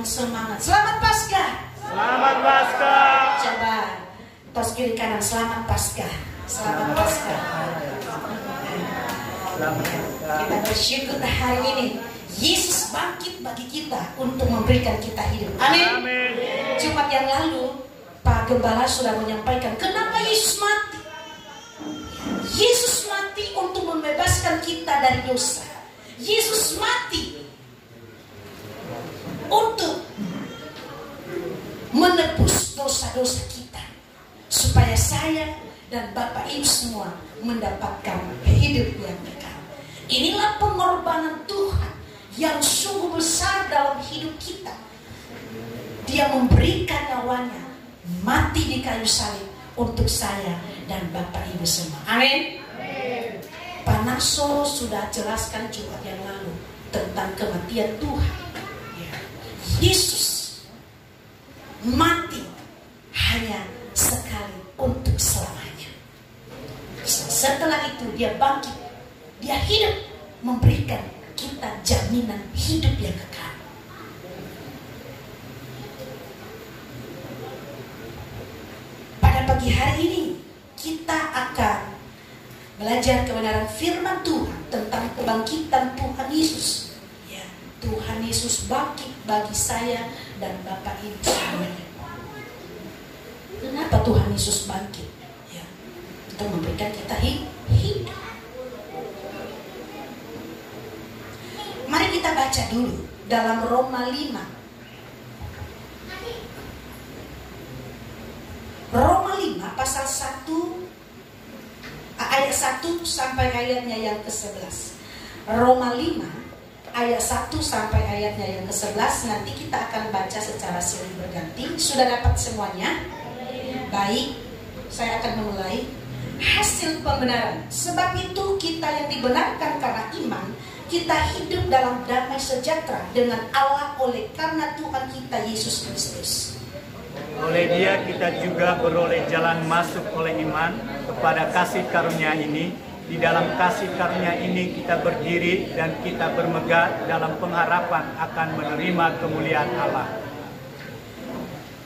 dengan semangat. Selamat Paskah. Selamat Paskah. Coba tos kiri kanan, selamat Paskah. Selamat Paskah. Kita bersyukur hari ini Yesus bangkit bagi kita untuk memberikan kita hidup. Amin. Jumat yang lalu Pak Gembala sudah menyampaikan kenapa Yesus mati. Yesus mati untuk membebaskan kita dari dosa. Yesus mati untuk menebus dosa-dosa kita, supaya saya dan Bapak Ibu semua mendapatkan hidup yang kekal. Inilah pengorbanan Tuhan yang sungguh besar dalam hidup kita. Dia memberikan nyawanya, mati di kayu salib untuk saya dan Bapak Ibu semua. Amin. Pak Nakso sudah jelaskan Jumat yang lalu tentang kematian Tuhan. Yesus mati hanya sekali untuk selamanya. Setelah itu dia bangkit, dia hidup, memberikan kita jaminan hidup yang kekal. Pada pagi hari ini kita akan belajar kebenaran firman Tuhan tentang kebangkitan Tuhan Yesus. Ya, Tuhan Yesus bangkit bagi saya dan Bapak Ibu semuanya. Kenapa Tuhan Yesus bangkit? Ya, untuk memberikan kita hidup. Mari kita baca dulu dalam Roma 5. Roma 5 pasal 1 ayat 1 sampai ayatnya yang ke-11. Roma 5 ayat 1 sampai ayatnya yang ke-11. Nanti kita akan baca secara silih berganti. Sudah dapat semuanya? Baik, saya akan memulai. Hasil pembenaran. Sebab itu kita yang dibenarkan karena iman, kita hidup dalam damai sejahtera dengan Allah oleh karena Tuhan kita Yesus Kristus. Oleh Dia kita juga beroleh jalan masuk oleh iman kepada kasih karunia ini. Di dalam kasih karunia ini kita berdiri dan kita bermegah dalam pengharapan akan menerima kemuliaan Allah.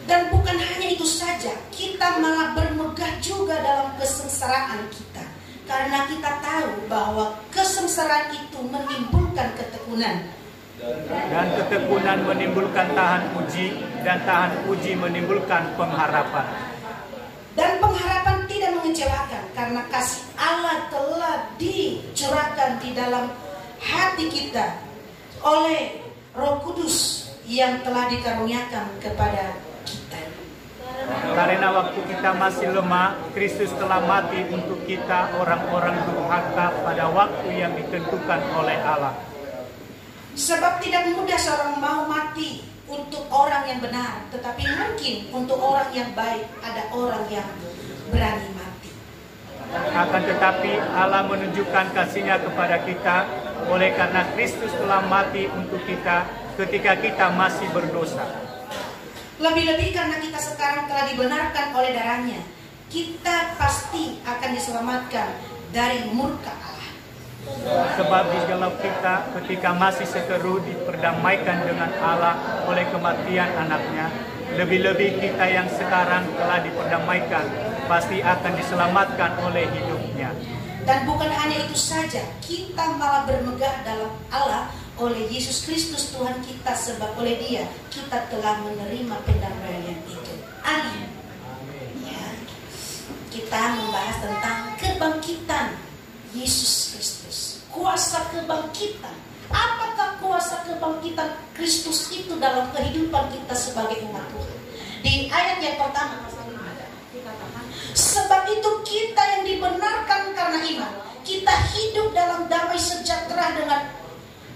Dan bukan hanya itu saja, kita malah bermegah juga dalam kesengsaraan kita. Karena kita tahu bahwa kesengsaraan itu menimbulkan ketekunan. Dan ketekunan menimbulkan tahan uji, dan tahan uji menimbulkan pengharapan. Dan pengharapan tidak mengecewakan, karena kasih Allah telah dicurahkan di dalam hati kita oleh Roh Kudus yang telah dikaruniakan kepada kita. Karena waktu kita masih lemah, Kristus telah mati untuk kita orang-orang durhaka pada waktu yang ditentukan oleh Allah. Sebab tidak mudah seorang mau mati untuk orang yang benar, tetapi mungkin untuk orang yang baik ada orang yang berani mati. Akan tetapi Allah menunjukkan kasih-Nya kepada kita oleh karena Kristus telah mati untuk kita ketika kita masih berdosa. Lebih-lebih karena kita sekarang telah dibenarkan oleh darahnya, kita pasti akan diselamatkan dari murka Allah. Sebab di dalam kita ketika masih seteru diperdamaikan dengan Allah oleh kematian anaknya, lebih-lebih kita yang sekarang telah diperdamaikan pasti akan diselamatkan oleh hidupnya. Dan bukan hanya itu saja, kita malah bermegah dalam Allah oleh Yesus Kristus Tuhan kita, sebab oleh Dia kita telah menerima pendamaian itu. Amin. Ya. Kita membahas tentang kebangkitan Yesus Kristus. Kuasa kebangkitan. Apakah kuasa kebangkitan Kristus itu dalam kehidupan kita sebagai umat Tuhan? Di ayat yang pertama dikatakan, sebab itu kita yang dibenarkan karena iman, kita hidup dalam damai sejahtera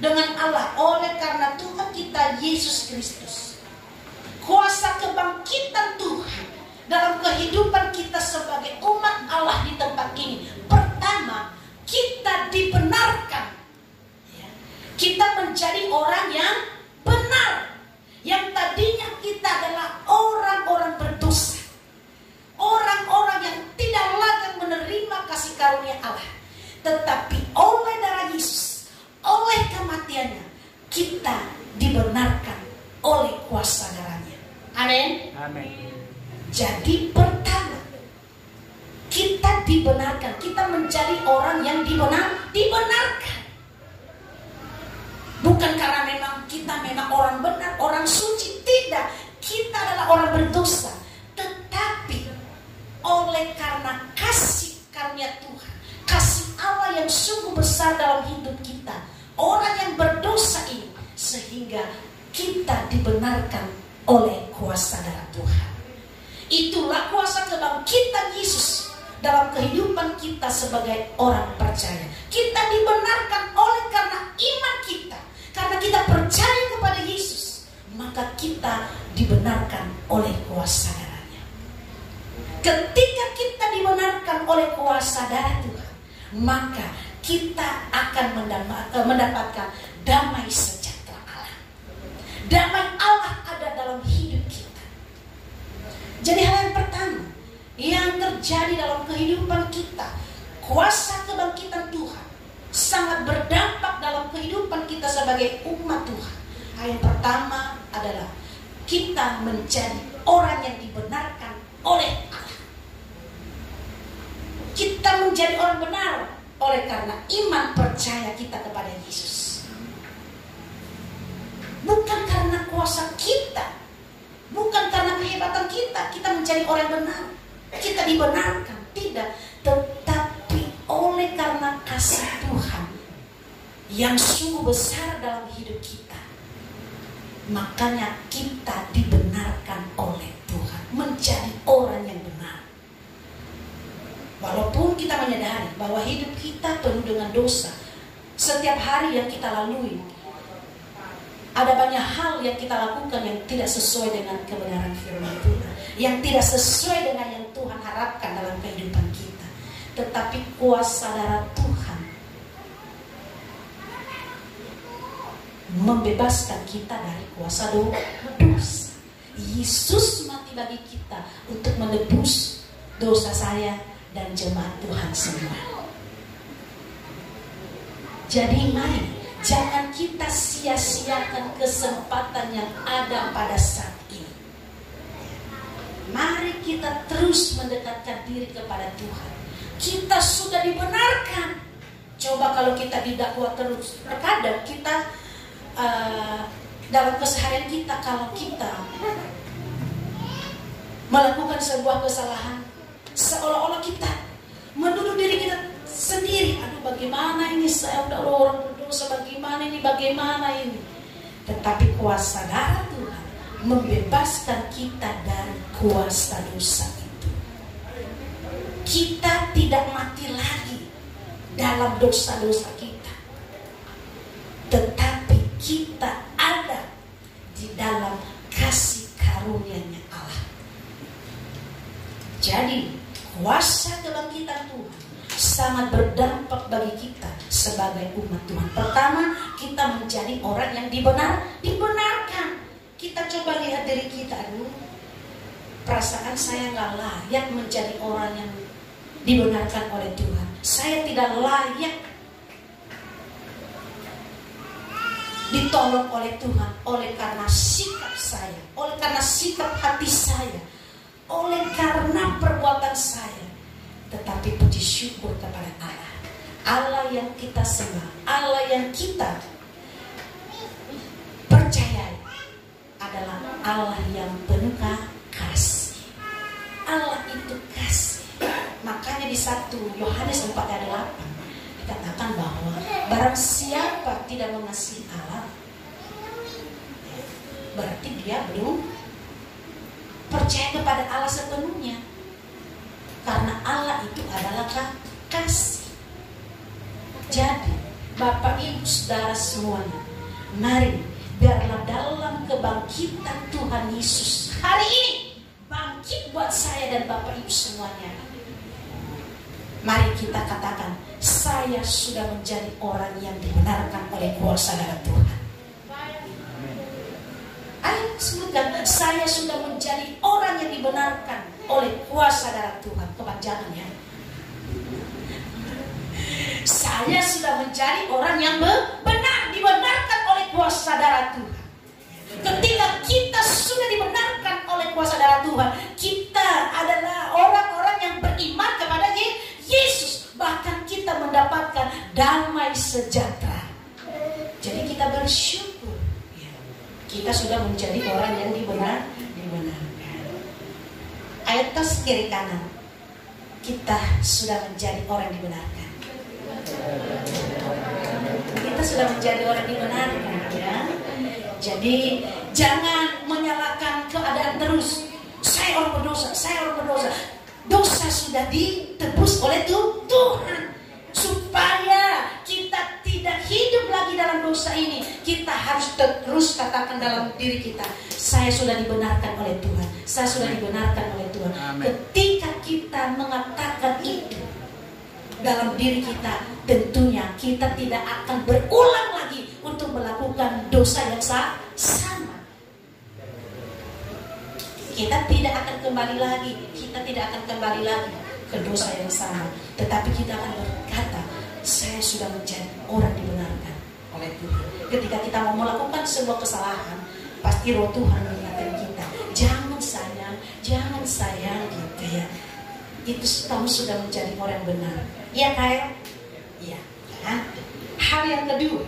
dengan Allah oleh karena Tuhan kita Yesus Kristus. Kuasa kebangkitan Tuhan dalam kehidupan kita sebagai umat Allah di tempat ini. Pertama, kita dibenarkan. Kita menjadi orang yang benar. Yang tadinya kita adalah orang-orang berdosa, orang-orang yang tidak layak menerima kasih karunia Allah. Tetapi oleh darah Yesus, oleh kematiannya, kita dibenarkan oleh kuasa Jadi pertama, kita dibenarkan, kita menjadi orang yang dibenarkan. Bukan karena memang kita orang benar, orang suci, tidak. Kita adalah orang berdosa. Tetapi oleh karena kasih karunia Tuhan, kasih Allah yang sungguh besar dalam hidup kita, orang yang berdosa ini, sehingga kita dibenarkan oleh kuasa darah Tuhan. Itulah kuasa kebangkitan Yesus dalam kehidupan kita sebagai orang percaya. Kita dibenarkan oleh karena iman kita. Karena kita percaya kepada Yesus, maka kita dibenarkan oleh kuasa darahnya. Ketika kita dibenarkan oleh kuasa darah Tuhan, maka kita akan mendapatkan damai sejahtera Allah. Damai Allah ada dalam hidup kita. Jadi hal yang pertama yang terjadi dalam kehidupan kita, kuasa kebangkitan Tuhan sangat berdampak dalam kehidupan kita sebagai umat Tuhan. Yang pertama adalah kita menjadi orang yang dibenarkan oleh Allah. Kita menjadi orang benar oleh karena iman percaya kita kepada Yesus. Bukan karena kuasa kita, bukan karena kehebatan kita, kita menjadi orang benar. Kita dibenarkan, tidak. Tetapi oleh karena kasih Tuhan yang sungguh besar dalam hidup kita, makanya kita dibenarkan oleh Tuhan menjadi orang yang benar. Walaupun kita menyadari bahwa hidup kita penuh dengan dosa, setiap hari yang kita lalui ada banyak hal yang kita lakukan yang tidak sesuai dengan kebenaran firman Tuhan, yang tidak sesuai dengan yang Tuhan harapkan dalam kehidupan kita. Tetapi kuasa darah Tuhan membebaskan kita dari kuasa dosa. Yesus mati bagi kita untuk menebus dosa saya dan jemaat Tuhan semua. Jadi mari jangan kita sia-siakan kesempatan yang ada pada saat ini. Mari kita terus mendekatkan diri kepada Tuhan. Kita sudah dibenarkan. Coba kalau kita didakwa terus, terkadang kita dalam keseharian kita, kalau kita melakukan sebuah kesalahan, seolah-olah kita menuduh diri kita sendiri. Aduh, bagaimana ini, saya udah orang berdosa, bagaimana ini. Tetapi kuasa darah Tuhan membebaskan kita dari kuasa dosa itu. Kita tidak mati lagi dalam dosa-dosa kita, tetapi kita ada di dalam kasih karunia-Nya Allah. Jadi kuasa kebangkitan Tuhan sangat berdampak bagi kita sebagai umat Tuhan. Pertama, kita menjadi orang yang dibenarkan. Kita coba lihat diri kita, perasaan saya gak layak menjadi orang yang dibenarkan oleh Tuhan. Saya tidak layak ditolong oleh Tuhan oleh karena sikap saya, oleh karena sikap hati saya, oleh karena perbuatan saya. Tetapi puji syukur kepada Allah, Allah yang kita sembah, Allah yang kita percayai adalah Allah yang penuh kasih. Allah itu kasih. Makanya di 1 Yohanes 4 ayat 8 dikatakan bahwa barang siapa tidak mengasihi Allah, berarti dia belum percaya kepada Allah sepenuhnya. Karena Allah itu adalah kasih. Jadi Bapak Ibu Saudara semuanya, mari biarlah dalam kebangkitan Tuhan Yesus hari ini bangkit buat saya dan Bapak Ibu semuanya. Mari kita katakan, saya sudah menjadi orang yang dibenarkan oleh kuasa darah Tuhan. Ayo sebutkan, saya sudah menjadi orang yang dibenarkan oleh kuasa darah Tuhan. Kepanjangan ya. Saya sudah menjadi orang yang benar, dibenarkan oleh kuasa darah Tuhan. Ketika kita sudah dibenarkan oleh kuasa darah Tuhan, kita kita adalah orang-orang yang beriman kepada Yesus. Bahkan kita mendapatkan damai sejahtera. Jadi kita bersyukur. Kita sudah menjadi orang yang dibenarkan. Ayat tos kiri kanan. Kita sudah menjadi orang dibenarkan. Kita sudah menjadi orang dibenarkan, ya. Jadi jangan menyalahkan keadaan terus. Saya orang berdosa, saya orang berdosa. Dosa sudah ditebus oleh Tuhan. Supaya kita tidak hidup lagi dalam dosa ini, kita harus terus katakan dalam diri kita, saya sudah dibenarkan oleh Tuhan. Saya sudah dibenarkan oleh Tuhan. Amen. Ketika kita mengatakan itu dalam diri kita, tentunya kita tidak akan berulang lagi untuk melakukan dosa yang sama. Kita tidak akan kembali lagi. Kita tidak akan kembali lagi ke dosa yang sama. Tetapi kita akan berkata, saya sudah menjadi orang dibenarkan oleh Tuhan. Ketika kita mau melakukan sebuah kesalahan, pasti roh Tuhan mengingatkan kita, jangan sayang gitu ya. Itu kamu sudah menjadi orang benar. Iya kayak? Iya. Hal yang kedua,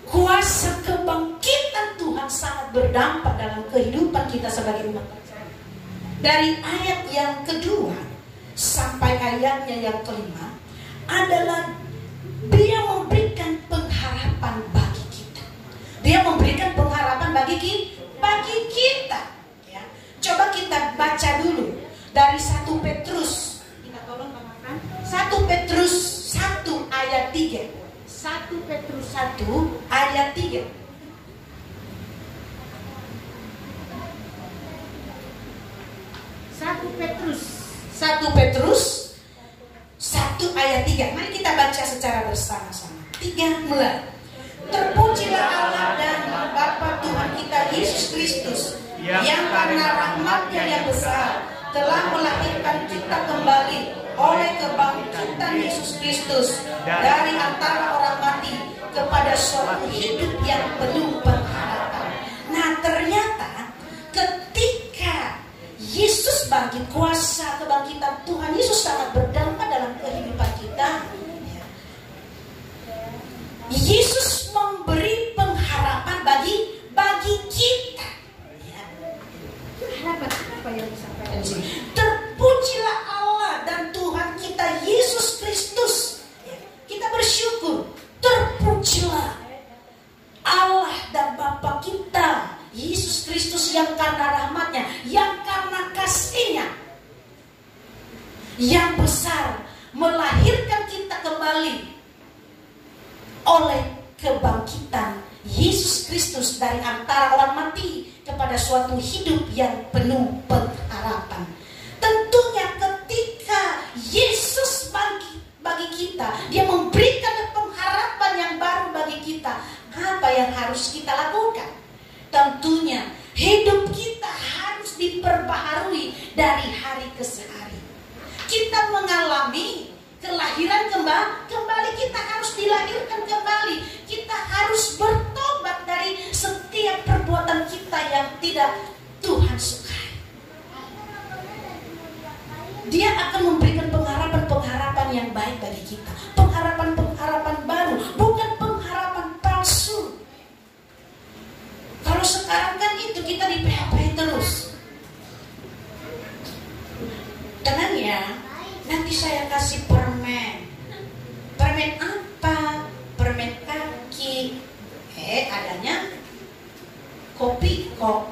kuasa kebangkitan Tuhan sangat berdampak dalam kehidupan kita sebagai umat. Dari ayat yang kedua sampai ayatnya yang kelima adalah Dia memberikan pengharapan bagi kita. Dia memberikan pengharapan bagi kita. Ya. Coba kita baca dulu dari 1 Petrus. Kita tolong bacakan 1 Petrus 1 ayat 3. 1 Petrus 1 ayat 3. 1 Petrus 1 ayat 3. Mari kita baca secara bersama-sama. 3 mulai. Terpujilah Allah dan Bapa Tuhan kita Yesus Kristus, yang karena rahmat-Nya yang besar telah melahirkan kita kembali oleh kebangkitan Yesus Kristus dari antara orang mati kepada suatu hidup yang penuh pengharapan. Nah, ternyata ketika Yesus bangkit, kuasa kebangkitan Tuhan Yesus sangat berdampak dalam kehidupan kita. Yesus memberi pengharapan bagi kita. Harapan apa yang disampaikan di sini? Terpujilah Allah dan Tuhan kita Yesus Kristus. Kita bersyukur. Terpujilah Allah dan Bapa kita Yesus Kristus, yang karena rahmat-Nya, yang karena kasih-Nya yang besar melahirkan kita kembali oleh kebangkitan Yesus Kristus dari antara orang mati kepada suatu hidup yang penuh pengharapan. Tentunya ketika Yesus bangkit bagi kita, Dia memberikan pengharapan yang baru bagi kita. Apa yang harus kita lakukan? Tentunya hidup kita harus diperbaharui dari hari ke hari. Kita mengalami kelahiran kembali, kita harus dilahirkan kembali. Kita harus bertobat dari setiap perbuatan kita yang tidak Tuhan sukai. Dia akan memberikan pengharapan-pengharapan yang baik bagi kita. Pengharapan-pengharapan baru, bukan pengharapan palsu. Kalau sekarang kan itu kita di PHP terus. Tenang ya, nanti saya kasih permen. Permen apa? Permen kaki. Adanya kopi kok.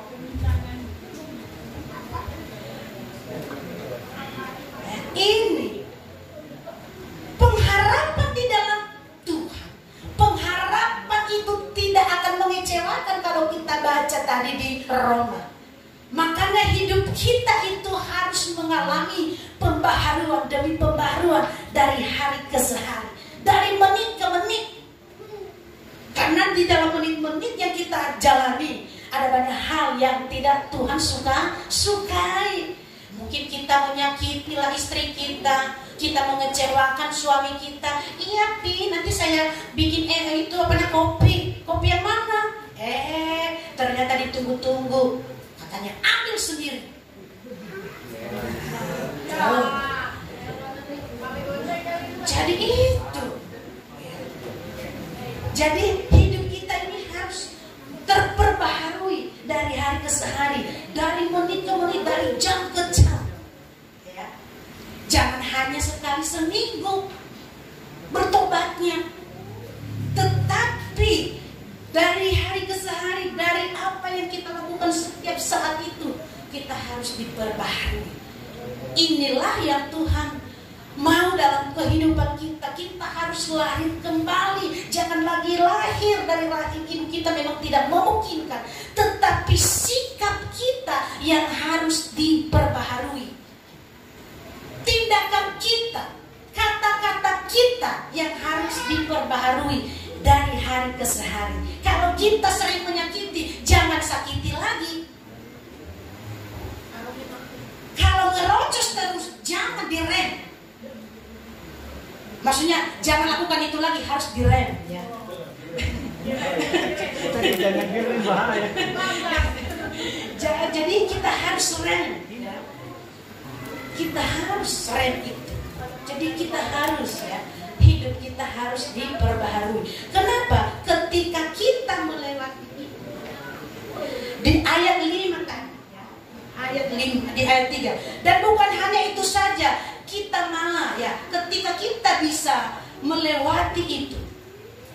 Ini pengharapan di dalam Tuhan. Pengharapan itu tidak akan mengecewakan kalau kita baca tadi di Roma. Makanya hidup kita itu harus mengalami pembaharuan demi pembaharuan dari hari ke hari, dari menit ke menit. Karena di dalam menit-menit yang kita jalani ada banyak hal yang tidak Tuhan sukai. Mungkin kita menyakitilah istri kita, kita mengecewakan suami kita. Iya Pi, nanti saya bikin itu kopi yang mana? Ternyata ditunggu-tunggu. Katanya ambil sendiri. Jadi hidup kita ini harus terperbaharui dari hari ke hari, dari menit ke menit, dari jam ke jam. Ya. Jangan hanya sekali seminggu bertobatnya, tetapi dari hari ke hari, dari apa yang kita lakukan setiap saat itu, kita harus diperbaharui. Inilah yang Tuhan mau dalam kehidupan kita. Kita harus lahir kembali. Jangan lagi lahir dari rahim ibu kita, memang tidak memungkinkan. Tetapi sikap kita yang harus diperbaharui. Tindakan kita, kata-kata kita yang harus diperbaharui dari hari ke hari. Kalau kita sering menyakiti, jangan sakiti lagi. Kalau ngerocos terus, jangan direm. Maksudnya jangan lakukan itu lagi, harus direm. Ya. Jangan direm, bahaya. Jadi kita harus rem. Kita harus rem itu. Jadi kita harus ya, hidup kita harus diperbaharui. Kenapa? Ketika kita melewati itu, di ayat 5 kan, ayat 5, di ayat 3. Dan bukan hanya itu saja, kita malah ya, ketika kita bisa melewati itu,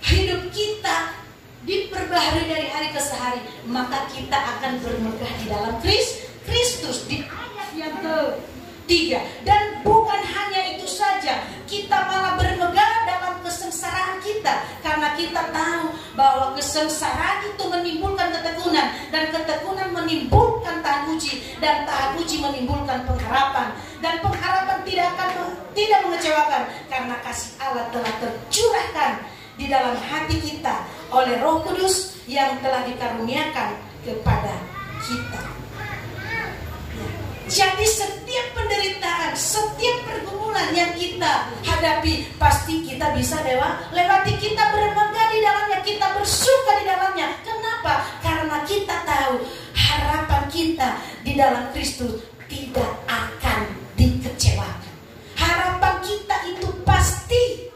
hidup kita diperbaharui dari hari ke hari, maka kita akan bermegah di dalam Kristus. Di ayat yang ke-3. Dan bukan hanya itu saja, kita malah bermegah dalam kesengsaraan kita, karena kita tahu bahwa kesengsaraan itu menimbulkan ketekunan, dan ketekunan menimbulkan tahan uji, dan tahan uji menimbulkan pengharapan, dan pengharapan tidak mengecewakan, karena kasih Allah telah tercurahkan di dalam hati kita oleh Roh Kudus yang telah dikaruniakan kepada kita. Jadi setiap penderitaan, setiap pergumulan yang kita hadapi, pasti kita bisa lewati. Kita bermegah di dalamnya, kita bersuka di dalamnya. Kenapa? Karena kita tahu harapan kita di dalam Kristus tidak akan dikecewakan. Harapan kita itu pasti.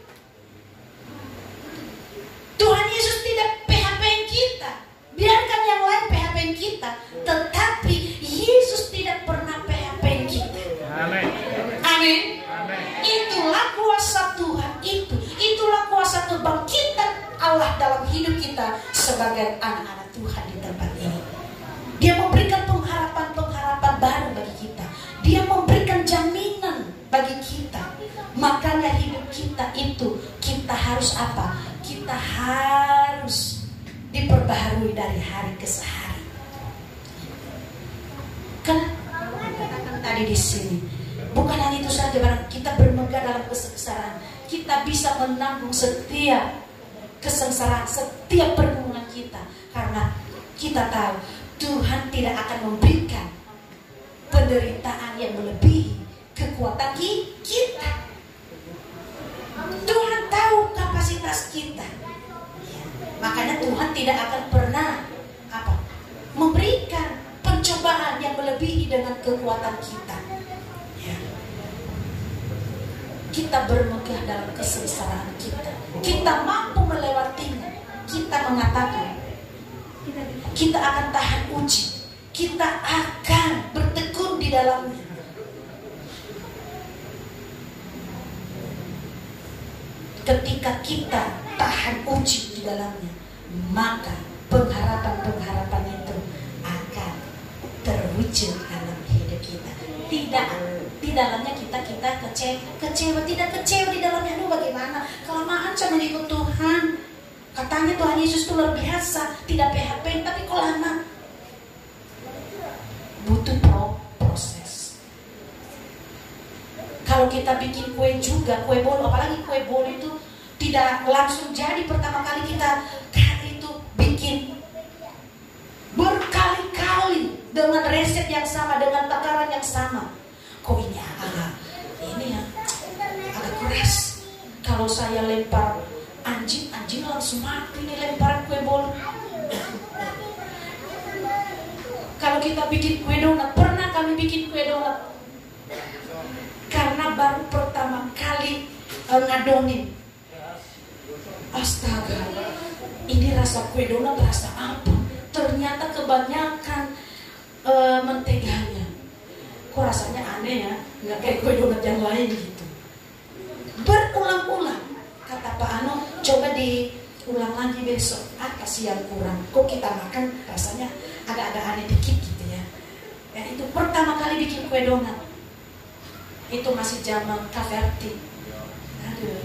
Tuhan Yesus tidak PHP-in kita. Biarkan yang lain PHP-in kita, tetapi Yesus tidak pernah PHP-in kita. Amin. Amin. Itulah kuasa Tuhan itu. Itulah kuasa kebangkitan Allah dalam hidup kita sebagai anak-anak Tuhan di tempat ini. Dia memberikan pengharapan-pengharapan baru bagi kita. Dia memberikan jaminan bagi kita. Makanya hidup kita itu, kita harus apa? Kita harus diperbaharui dari hari ke hari. Katakan tadi di sini, bukan hanya itu saja, kita bermegah dalam kesengsaraan. Kita bisa menanggung setiap kesengsaraan, setiap pergumulan kita, karena kita tahu Tuhan tidak akan memberikan penderitaan yang melebihi kekuatan kita. Tuhan tahu kapasitas kita. Makanya Tuhan tidak akan pernah memberikan pencobaan yang melebihi dengan kekuatan kita. Ya. Kita bermegah dalam kesengsaraan kita. Kita mampu melewatinya. Kita mengatakan kita akan tahan uji. Kita akan bertekun di dalamnya. Ketika kita tahan uji di dalamnya, maka pengharapan-pengharapan itu akan terwujud dalam hidup kita. Tidak di dalamnya kita kecewa, tidak kecewa di dalamnya. Aduh, bagaimana kelamaan sama ikut Tuhan. Katanya Tuhan Yesus itu luar biasa, tidak PHP, tapi kok lama. Butuh proses. Kalau kita bikin kue juga, kue bolu, apalagi kue bolu itu tidak langsung jadi pertama kali kita itu bikin, berkali-kali dengan resep yang sama, dengan takaran yang sama. Kok ini agak keras. Kalau saya lempar anjing langsung mati nih lemparan kue bolu. Kalau kita bikin kue donat, pernah kami bikin kue donat, karena baru pertama kali ngadonin. Astaga, ini rasa kue donat rasa apa? Ternyata kebanyakan menteganya. Kok rasanya aneh ya, nggak kayak kue donat yang lain gitu. Berulang-ulang kata Pak Ano, coba diulang lagi besok. Apa sih yang kurang? Kok kita makan rasanya agak-agak aneh dikit gitu ya. Ya itu pertama kali bikin kue donat. Itu masih zaman Kaverti. Aduh,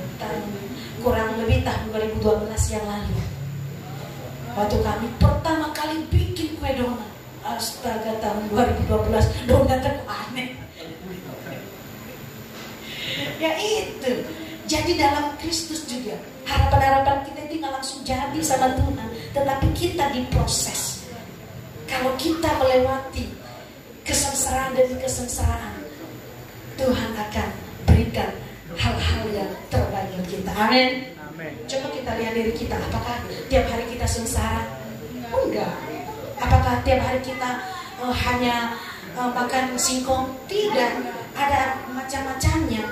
kurang lebih tahun 2012 yang lalu. Waktu kami pertama kali bikin kue donat. Astaga, tahun 2012 donatnya kok aneh. Ya itu. Jadi dalam Kristus juga harapan-harapan kita itu nggak langsung jadi sama Tuhan, tetapi kita diproses. Kalau kita melewati kesengsaraan demi kesengsaraan, Tuhan akan berikan hal-hal yang terbaik untuk kita. Amin. Coba kita lihat diri kita, apakah tiap hari kita sengsara? Enggak. Apakah tiap hari kita hanya makan singkong? Tidak. Ada macam-macamnya.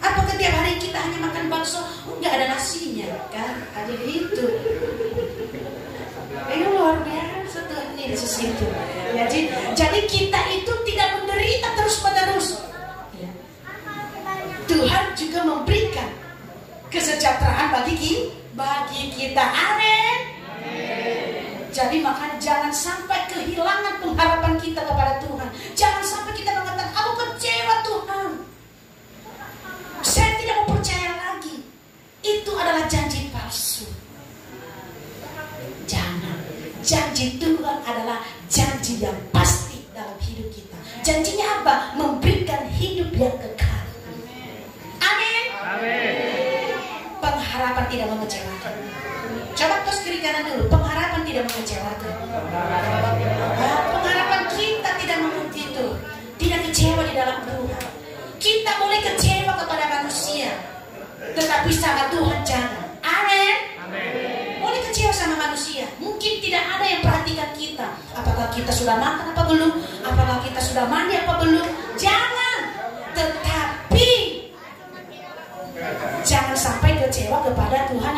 Apakah tiap hari kita hanya makan bakso? Enggak, ada nasinya, kan? Ada itu. Ini luar biasa Tuhan Yesus itu. Ya, jadi kita itu tidak menderita terus-menerus. Ya. Tuhan juga memberikan kesejahteraan bagi kita. Amin. Jadi makanya jangan sampai kehilangan pengharapan kita kepada Tuhan. Jangan sampai kita mengatakan, aku kecewa Tuhan, saya tidak mau percaya lagi. Itu adalah janji palsu. Jangan. Janji Tuhan adalah janji yang pasti dalam hidup kita. Janjinya apa? Memberikan hidup yang kekal. Amin. Amin. Pengharapan tidak mengecewakan. Coba terus kiri kanan dulu. Pengharapan tidak mengecewakan. Pengharapan kita tidak begitu. Tidak kecewa di dalam Tuhan. Kita boleh kecewa kepada manusia, tetapi sama Tuhan jangan. Amin. Boleh kecewa sama manusia. Mungkin tidak ada yang perhatikan kita. Apakah kita sudah makan apa belum? Apakah kita sudah mandi apa belum? Jangan. Tetapi jangan sampai kecewa kepada Tuhan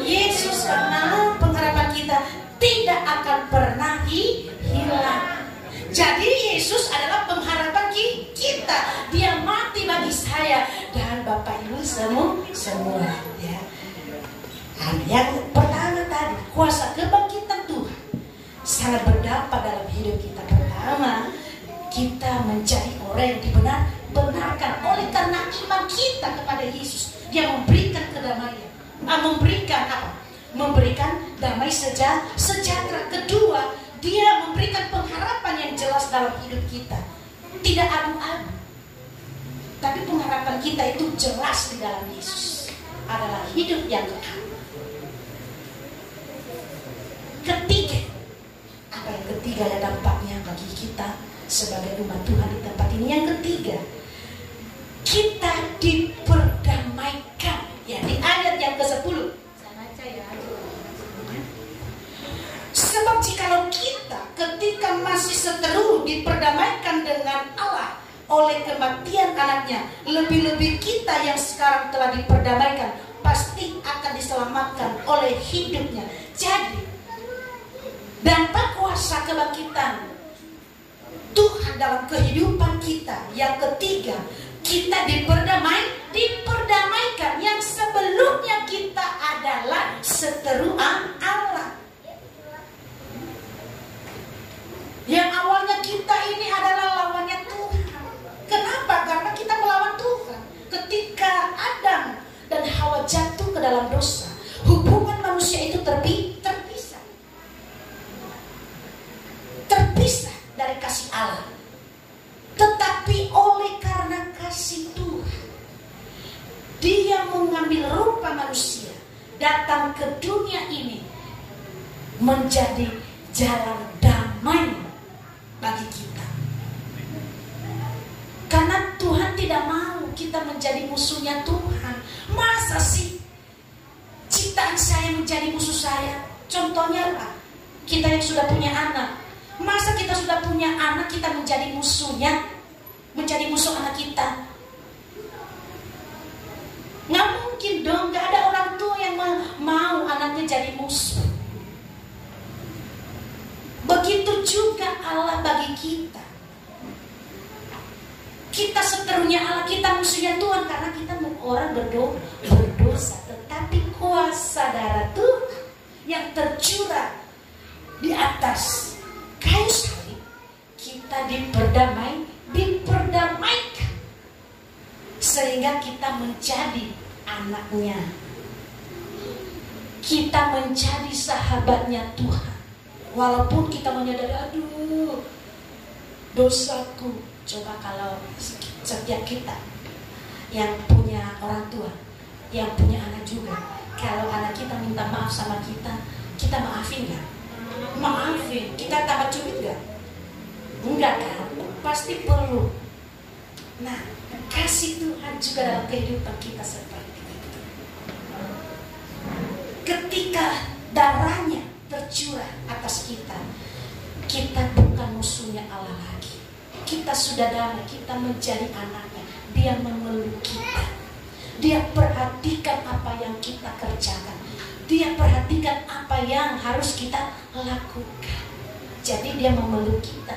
Yesus, karena pengharapan kita tidak akan pernah hilang. Jadi Yesus adalah pengharapan kita. Dia mati bagi saya dan Bapak Ibu semua. Ya. Yang pertama tadi, kuasa kebangkitan Tuhan sangat berdampak dalam hidup kita. Pertama, kita menjadi orang yang dibenarkan oleh karena iman kita kepada Yesus. Dia memberikan kedamaian. Memberikan apa? Memberikan damai sejahtera. Kedua, Dia memberikan pengharapan yang jelas dalam hidup kita. Tidak abu-abu, tapi pengharapan kita itu jelas di dalam Yesus. Adalah hidup yang kekal. Ketiga, apa yang ketiga ya dampaknya bagi kita sebagai umat Tuhan di tempat ini? Yang ketiga, kita diperdamaikan. Ya, di ayat yang ke-10. Saya baca ya. Sebab jikalau kita ketika masih seteru diperdamaikan dengan Allah oleh kematian anaknya, lebih-lebih kita yang sekarang telah diperdamaikan pasti akan diselamatkan oleh hidupnya. Jadi dampak kuasa kebangkitan Tuhan dalam kehidupan kita. Yang ketiga, kita diperdamaikan. Yang sebelumnya kita adalah seteru Allah. Yang awalnya kita ini adalah lawannya Tuhan. Kenapa? Karena kita melawan Tuhan. Ketika Adam dan Hawa jatuh ke dalam dosa, hubungan manusia itu terpisah. Terpisah dari kasih Allah. Tetapi oleh karena kasih Tuhan, Dia mengambil rupa manusia, datang ke dunia ini menjadi jalan damai bagi kita. Karena Tuhan tidak mau kita menjadi musuhnya Tuhan. Masa sih ciptaan saya menjadi musuh saya? Contohnya apa? Kita yang sudah punya anak. Masa kita sudah punya anak kita menjadi musuhnya? Menjadi musuh anak kita? Nggak mungkin dong. Nggak ada orang tua yang mau anaknya jadi musuh. Allah bagi kita. Kita seterunya Allah, kita musuhnya Tuhan karena kita orang berdosa. Tetapi kuasa darah Tuhan yang tercurah di atas kayu salib, kita diperdamaikan sehingga kita menjadi anaknya. Kita menjadi sahabatnya Tuhan. Walaupun kita menyadari, aduh, dosaku. Coba kalau setiap kita yang punya orang tua, yang punya anak juga, kalau anak kita minta maaf sama kita, kita maafin gak? Maafin. Kita tambah cubit gak? Enggak kan? Pasti perlu. Nah, kasih Tuhan juga dalam kehidupan kita seperti itu. Ketika darahnya tercurah atas kita, kita bukan musuhnya Allah lagi. Kita sudah damai, kita menjadi anaknya. Dia memeluk kita. Dia perhatikan apa yang kita kerjakan. Dia perhatikan apa yang harus kita lakukan. Jadi dia memeluk kita.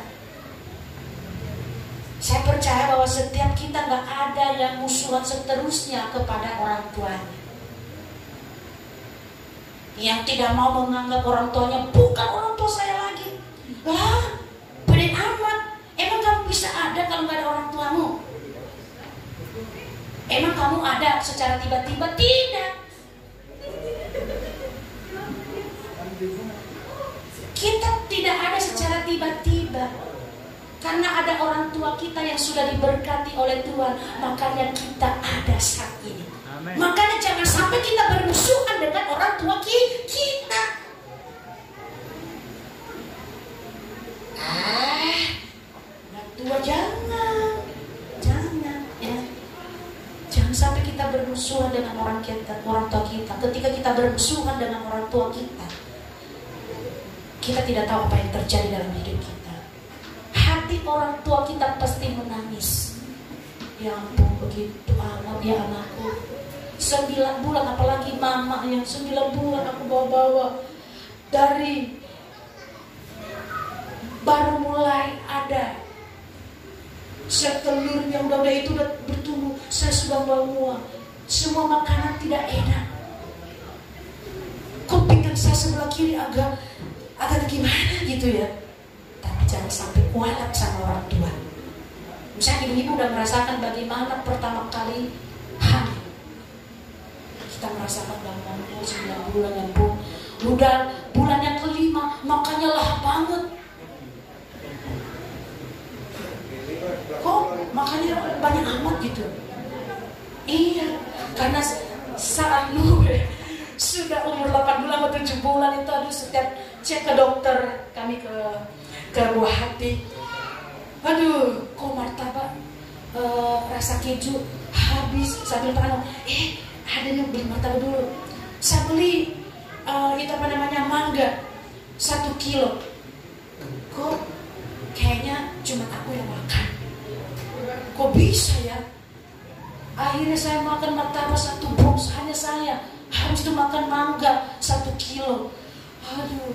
Saya percaya bahwa setiap kita gak ada yang musuhan seterusnya kepada orang tuanya. Yang tidak mau menganggap orang tuanya bukan orang tua saya lagi. Lah, beda amat. Emang kamu bisa ada kalau gak ada orang tuamu? Emang kamu ada secara tiba-tiba? Tidak. Kita tidak ada secara tiba-tiba. Karena ada orang tua kita yang sudah diberkati oleh Tuhan, makanya kita ada saat ini. Amen. Makanya jangan sampai kita bermusuhan dengan orang tua kita. Orang tua jangan ya. Jangan sampai kita bermusuhan dengan orang tua kita. Ketika kita bermusuhan dengan orang tua kita tidak tahu apa yang terjadi dalam hidup kita. Hati orang tua kita pasti menangis. Ya ampun, begitu amat ya anakku. 9 bulan, apalagi mama yang 9 bulan aku bawa-bawa. Dari baru mulai ada setelurnya, udah itu udah bertumbuh. Saya sudah bawa semua makanan tidak enak. Kok pinggang saya sebelah kiri agak gimana gitu ya. Tapi jangan sampai kualat sama orang tua. Misalnya ibu-ibu udah merasakan bagaimana pertama kali hamil. Kita merasakan dalam 9 bulan ya Bu. Udah bulan yang kelima makanya lahap banget. Kok makanya banyak amat gitu? Iya, karena saat lu sudah umur 8 bulan atau 7 bulan itu, aduh, setiap cek ke dokter kami ke buah hati, aduh, kok martabak rasa keju habis. Sambil tangan, ada nih, beli martabak dulu. Saya beli itu mangga 1 kilo. Kok kayaknya cuma aku yang makan. Kok bisa ya? Akhirnya saya makan martabak 1 box, hanya saya. Habis itu makan mangga 1 kilo. Aduh,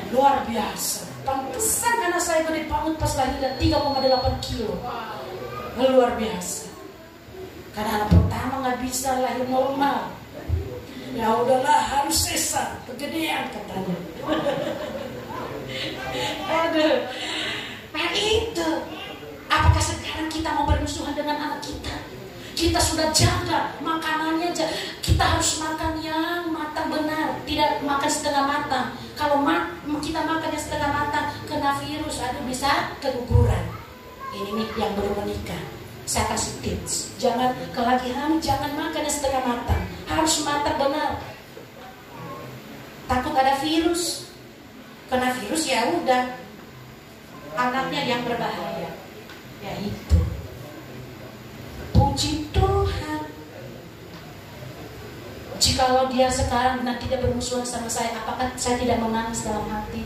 luar biasa. Pantesan anak saya gede banget pas lahiran 3,8 kilo. Luar biasa. Karena anak pertama gak bisa lahir normal. Ya udahlah, harus sesar, kegedean katanya. Aduh. Nah itu. Apakah sekarang kita mau bermusuhan dengan anak kita? Kita sudah jaga makanannya, kita harus makan yang matang benar, tidak makan setengah matang. Kalau kita makan yang setengah matang, kena virus, bisa keguguran. Ini nih yang belum menikah, saya kasih tips. Jangan, kalau lagi hamil, jangan makan yang setengah matang, harus matang benar. Takut ada virus, kena virus ya udah, anaknya yang berbahaya. Ya itu. Puji Tuhan. Jikalau dia sekarang tidak bermusuhan sama saya, apakah saya tidak menangis dalam hati?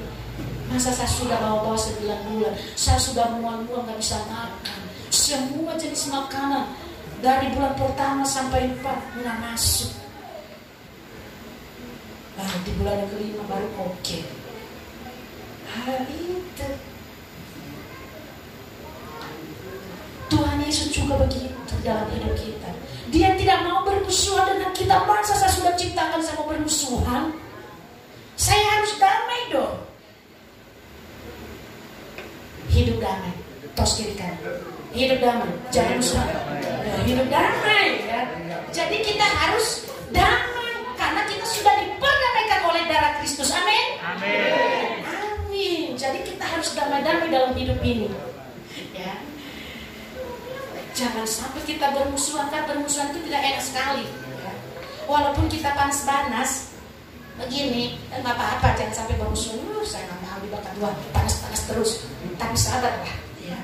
Masa saya sudah bawa-bawa 9 bulan, saya sudah mual-mual gak bisa makan. Semua jenis makanan dari bulan pertama sampai 4 nggak masuk. Nah di bulan yang kelima baru oke. Itu juga begitu dalam hidup kita. Dia tidak mau bermusuhan dengan kita. Masa saya sudah ciptakan saya mau bermusuhan? Saya harus damai dong. Hidup damai. Tos kiri kanan. Hidup damai. Jangan musuhan. Hidup damai ya. Jadi kita harus damai karena kita sudah diperdamaikan oleh darah Kristus. Amin. Amin. Amin. Jadi kita harus damai-damai dalam hidup ini. Ya. Jangan sampai kita bermusuhan, karena bermusuhan itu tidak enak sekali. Ya. Walaupun kita panas-panas begini, nggak apa-apa, jangan sampai bermusuhan. Saya nggak mau dibakar Tuhan, panas-panas terus. Tapi sabarlah. Ya.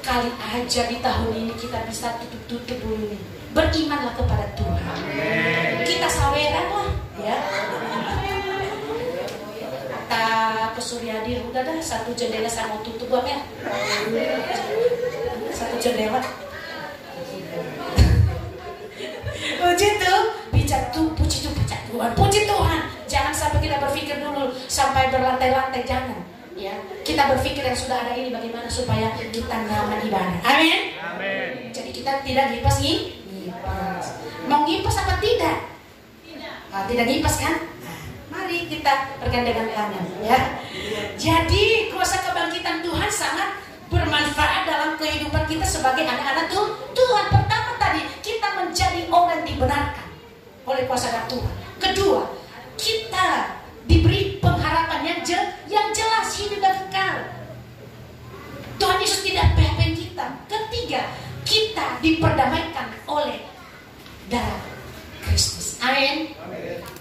Kali aja di tahun ini kita bisa tutup-tutup dulu nih. Berimanlah kepada Tuhan. Kita saweran lah, ya. Kata Pak Suryadi, udah dah satu jendela saya mau tutup ya. Satu jendela. Puji Tuhan, puji Tuhan, puji Tuhan. Jangan sampai kita berpikir dulu sampai berlantai-lantai, jangan. Ya, kita berpikir yang sudah ada ini bagaimana supaya kita nyaman ibadah. Amin. Amin. Jadi kita tidak ngipas nih. Mau ngipas apa tidak? Tidak ngipas kan? Nah, mari kita bergandengan tangan ya. Jadi kuasa kebangkitan Tuhan sangat bermanfaat dalam kehidupan kita sebagai anak-anak Tuhan. Pertama tadi kita menjadi orang yang dibenarkan oleh kuasa darah Tuhan. Kedua, kita diberi pengharapan yang jelas, hidup dan kekal. Tuhan Yesus tidak PHP kita. Ketiga, kita diperdamaikan oleh darah Kristus. Amin.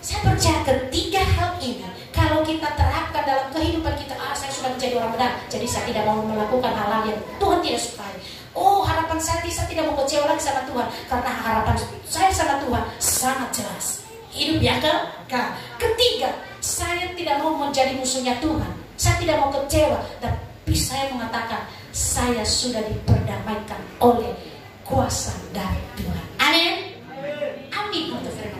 Saya percaya ketiga hal ini kalau kita terapkan dalam kehidupan kita, saya sudah menjadi orang benar, jadi saya tidak mau melakukan hal-hal yang Tuhan tidak sukai. Oh, harapan saya tidak mau kecewa lagi sama Tuhan, karena harapan saya sama Tuhan sangat jelas. Hidup yang kekal. Ketiga, saya tidak mau menjadi musuhnya Tuhan. Saya tidak mau kecewa, tapi saya mengatakan saya sudah diperdamaikan oleh kuasa dari Tuhan. Amin. Amin untuk firman